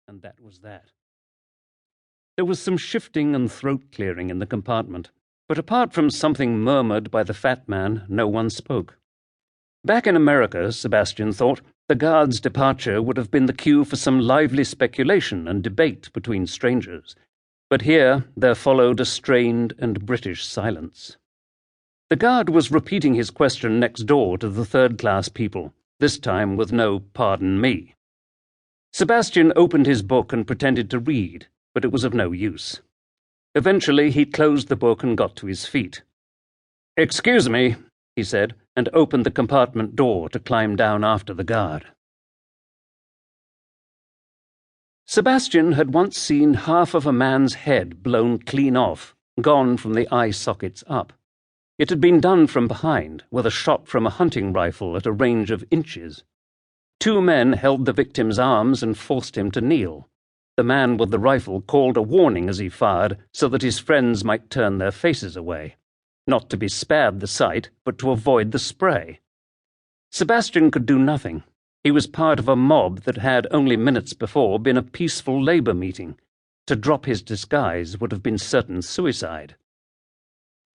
and that was that. There was some shifting and throat-clearing in the compartment, but apart from something murmured by the fat man, no one spoke. Back in America, Sebastian thought, the guard's departure would have been the cue for some lively speculation and debate between strangers. But here there followed a strained and British silence. The guard was repeating his question next door to the third-class people, this time with no "pardon me." Sebastian opened his book and pretended to read, but it was of no use. Eventually he closed the book and got to his feet. "Excuse me," he said, and opened the compartment door to climb down after the guard. Sebastian had once seen half of a man's head blown clean off, gone from the eye sockets up. It had been done from behind, with a shot from a hunting rifle at a range of inches. 2 men held the victim's arms and forced him to kneel. The man with the rifle called a warning as he fired, so that his friends might turn their faces away. Not to be spared the sight, but to avoid the spray. Sebastian could do nothing. He was part of a mob that had only minutes before been a peaceful labour meeting. To drop his disguise would have been certain suicide.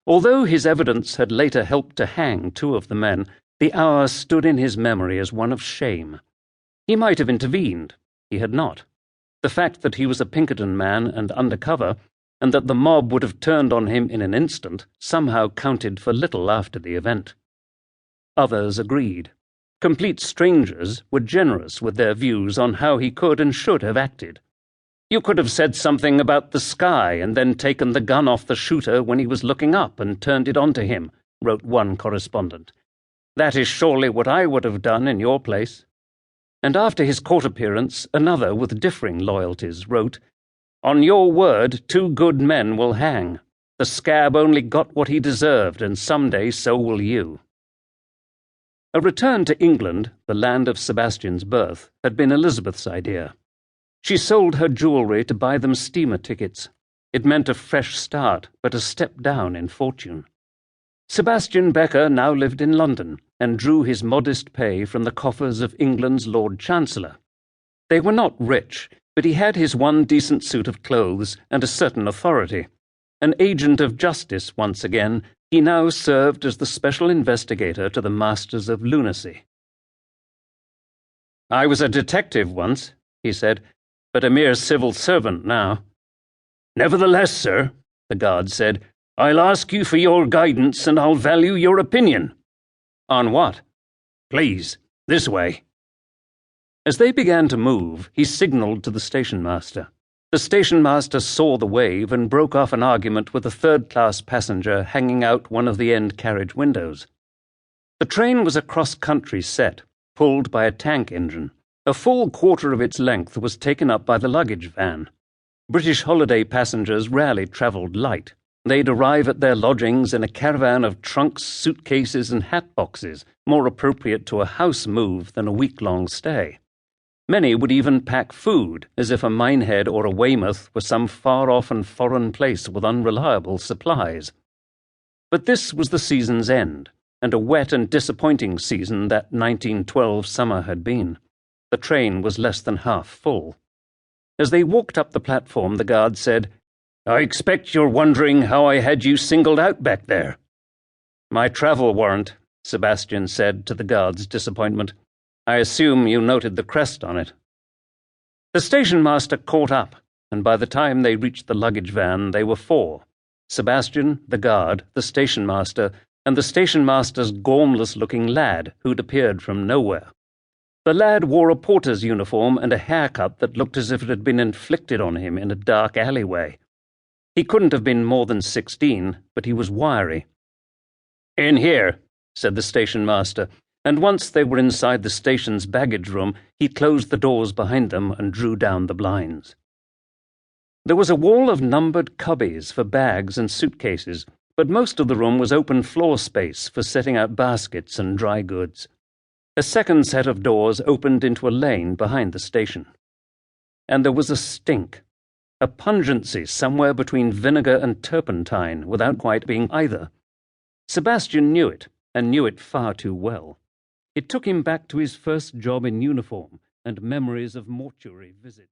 Although his evidence had later helped to hang 2 of the men, the hour stood in his memory as one of shame. He might have intervened. He had not. The fact that he was a Pinkerton man and undercover, and that the mob would have turned on him in an instant, somehow counted for little after the event. Others agreed. Complete strangers were generous with their views on how he could and should have acted. "You could have said something about the sky and then taken the gun off the shooter when he was looking up and turned it onto him," wrote one correspondent. "That is surely what I would have done in your place." And after his court appearance, another with differing loyalties wrote, "On your word, 2 good men will hang. The scab only got what he deserved, and someday so will you." A return to England, the land of Sebastian's birth, had been Elizabeth's idea. She sold her jewellery to buy them steamer tickets. It meant a fresh start, but a step down in fortune. Sebastian Becker now lived in London, and drew his modest pay from the coffers of England's Lord Chancellor. They were not rich, but he had his one decent suit of clothes and a certain authority. An agent of justice once again, he now served as the special investigator to the masters of lunacy. "I was a detective once," he said, "but a mere civil servant now." "Nevertheless, sir," the guard said, "I'll ask you for your guidance and I'll value your opinion." "On what?" "Please, this way." As they began to move, he signalled to the station-master. The station-master saw the wave and broke off an argument with a third-class passenger hanging out one of the end carriage windows. The train was a cross-country set, pulled by a tank engine. A full quarter of its length was taken up by the luggage van. British holiday passengers rarely travelled light. They'd arrive at their lodgings in a caravan of trunks, suitcases, and hat boxes, more appropriate to a house move than a week-long stay. Many would even pack food, as if a Minehead or a Weymouth were some far-off and foreign place with unreliable supplies. But this was the season's end, and a wet and disappointing season that 1912 summer had been. The train was less than half full. As they walked up the platform, the guard said, "I expect you're wondering how I had you singled out back there." "My travel warrant," Sebastian said to the guard's disappointment. "I assume you noted the crest on it." The station-master caught up, and by the time they reached the luggage van they were 4. Sebastian, the guard, the station-master, and the station-master's gormless-looking lad, who'd appeared from nowhere. The lad wore a porter's uniform and a haircut that looked as if it had been inflicted on him in a dark alleyway. He couldn't have been more than 16, but he was wiry. "In here," said the station-master, and once they were inside the station's baggage room, he closed the doors behind them and drew down the blinds. There was a wall of numbered cubbies for bags and suitcases, but most of the room was open floor space for setting out baskets and dry goods. A second set of doors opened into a lane behind the station. And there was a stink. A pungency somewhere between vinegar and turpentine, without quite being either. Sebastian knew it, and knew it far too well. It took him back to his first job in uniform and memories of mortuary visits.